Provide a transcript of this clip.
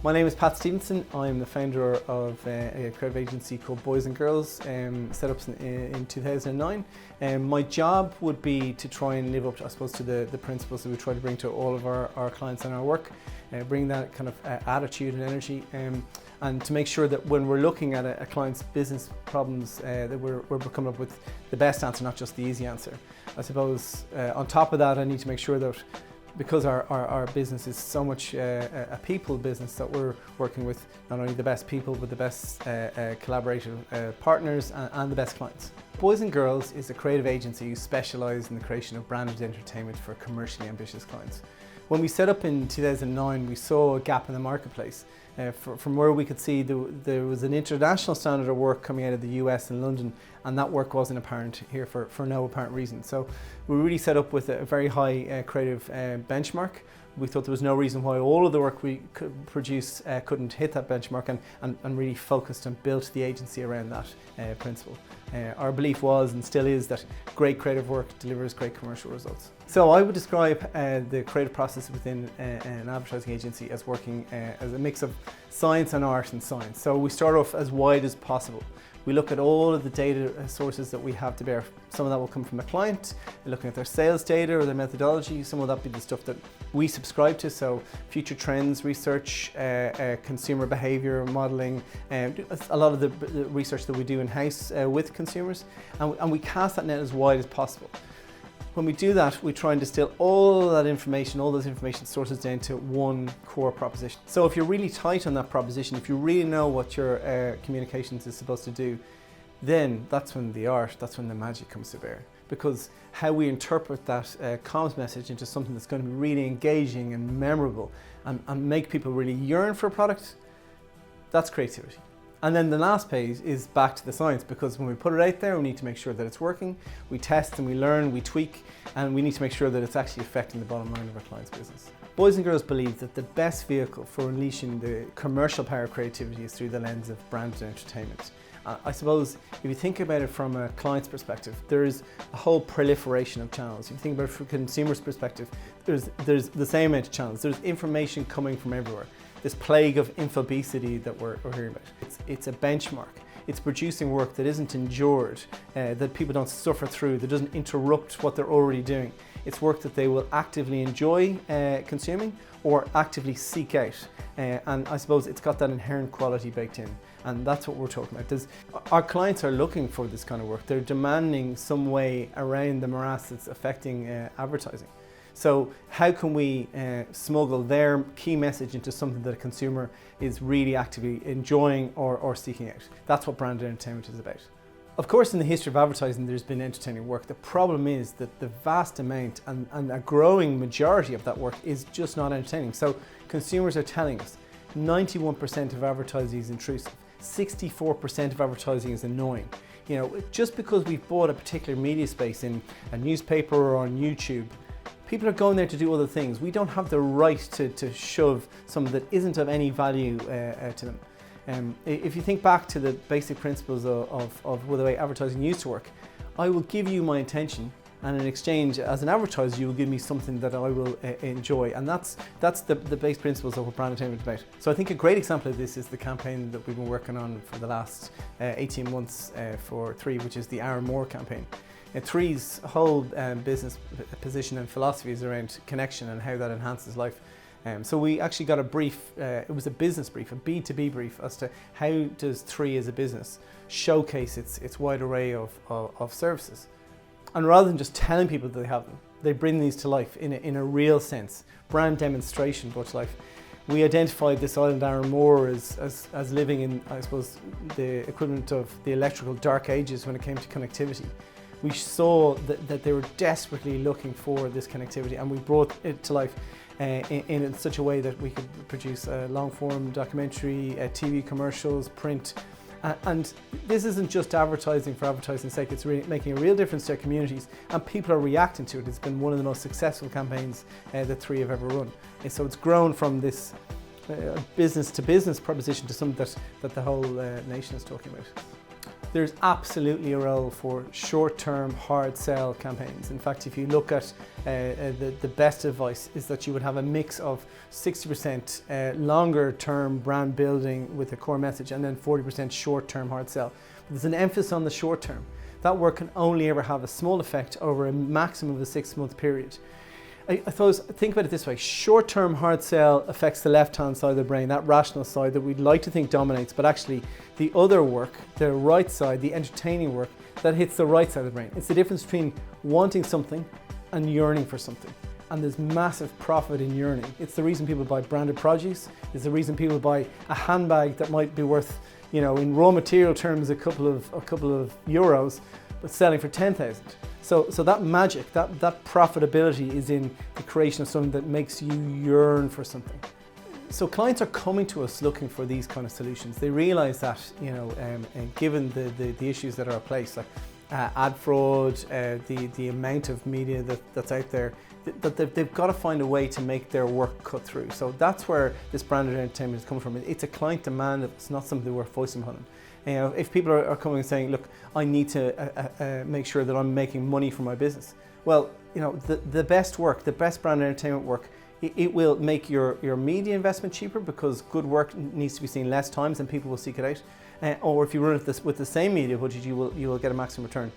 My name is Pat Stephenson. I'm the founder of a creative agency called Boys+Girls, set up in 2009. My job would be to try and live up, I suppose, to the principles that we try to bring to all of our clients and our work, bring that kind of attitude and energy, and to make sure that when we're looking at a client's business problems, that we're coming up with the best answer, not just the easy answer. I suppose on top of that, I need to make sure that because our business is so much a people business, that we're working with not only the best people but the best collaborative partners and the best clients. Boys+Girls is a creative agency who specialise in the creation of branded entertainment for commercially ambitious clients. When we set up in 2009, we saw a gap in the marketplace. From where we could see there was an international standard of work coming out of the US and London, and that work wasn't apparent here for no apparent reason. So we really set up with a very high creative benchmark. We thought there was no reason why all of the work we could produce couldn't hit that benchmark, and really focused and built the agency around that principle. Our belief was and still is that great creative work delivers great commercial results. So I would describe the creative process within an advertising agency as working as a mix of science and art and science. So we start off as wide as possible. We look at all of the data sources that we have to bear. Some of that will come from the client, looking at their sales data or their methodology. Some of that be the stuff that we subscribe to, so future trends, research, consumer behaviour modelling, a lot of the research that we do in-house with consumers, and we cast that net as wide as possible. When we do that, we try and distill all that information, all those information sources down to one core proposition. So if you're really tight on that proposition, if you really know what your communications is supposed to do, then that's when the art, that's when the magic comes to bear. Because how we interpret that comms message into something that's going to be really engaging and memorable and make people really yearn for a product, that's creativity. And then the last page is back to the science, because when we put it out there, we need to make sure that it's working. We test and we learn, we tweak, and we need to make sure that it's actually affecting the bottom line of our client's business. Boys+Girls believe that the best vehicle for unleashing the commercial power of creativity is through the lens of branded entertainment. I suppose if you think about it from a client's perspective, there is a whole proliferation of channels. If you think about it from a consumer's perspective, there's the same amount of channels. There's information coming from everywhere. This plague of infobesity that we're hearing about. It's a benchmark. It's producing work that isn't endured, that people don't suffer through, that doesn't interrupt what they're already doing. It's work that they will actively enjoy consuming or actively seek out. And I suppose it's got that inherent quality baked in. And that's what we're talking about. Our clients are looking for this kind of work. They're demanding some way around the morass that's affecting advertising. So how can we smuggle their key message into something that a consumer is really actively enjoying or seeking out? That's what branded entertainment is about. Of course, in the history of advertising, there's been entertaining work. The problem is that the vast amount and a growing majority of that work is just not entertaining. So consumers are telling us 91% of advertising is intrusive, 64% of advertising is annoying. You know, just because we've bought a particular media space in a newspaper or on YouTube, people are going there to do other things. We don't have the right to shove something that isn't of any value to them. If you think back to the basic principles of the way advertising used to work, I will give you my attention, and in exchange, as an advertiser, you will give me something that I will enjoy. And that's the base principles of what brand entertainment is about. So I think a great example of this is the campaign that we've been working on for the last 18 months for 3, which is the Aaron Moore campaign. 3's whole business position and philosophy is around connection and how that enhances life. So we actually got a brief, it was a business brief, a B2B brief, as to how does 3 as a business showcase its wide array of services. And rather than just telling people that they have them, they bring these to life in a real sense, brand demonstration brought to life. We identified this island Aaron Moore as living in, I suppose, the equivalent of the electrical dark ages when it came to connectivity. We saw that they were desperately looking for this connectivity, and we brought it to life in such a way that we could produce a long-form documentary, TV commercials, print. And this isn't just advertising for advertising's sake, it's really making a real difference to our communities, and people are reacting to it. It's been one of the most successful campaigns that 3 have ever run. And so it's grown from this business to business proposition to something that the whole nation is talking about. There's absolutely a role for short-term hard sell campaigns. In fact, if you look at the best advice is that you would have a mix of 60% longer-term brand building with a core message and then 40% short-term hard sell. But there's an emphasis on the short term. That work can only ever have a small effect over a maximum of a 6-month period. I suppose, think about it this way, short-term hard sell affects the left-hand side of the brain, that rational side that we'd like to think dominates, but actually the other work, the right side, the entertaining work, that hits the right side of the brain. It's the difference between wanting something and yearning for something. And there's massive profit in yearning. It's the reason people buy branded produce, it's the reason people buy a handbag that might be worth, you know, in raw material terms, a couple of euros, but selling for 10,000. So that magic, that profitability is in the creation of something that makes you yearn for something. So clients are coming to us looking for these kind of solutions. They realize that, you know, given the issues that are at place, like ad fraud, the amount of media that's out there, that they've got to find a way to make their work cut through. So that's where this branded entertainment is coming from. It's a client demand, it's not something we're foisting upon them. You know, if people are coming and saying, look, I need to make sure that I'm making money for my business. Well, you know, the best work, the best brand entertainment work, it will make your media investment cheaper because good work needs to be seen less times and people will seek it out. Or if you run it with the same media budget, you will get a maximum return.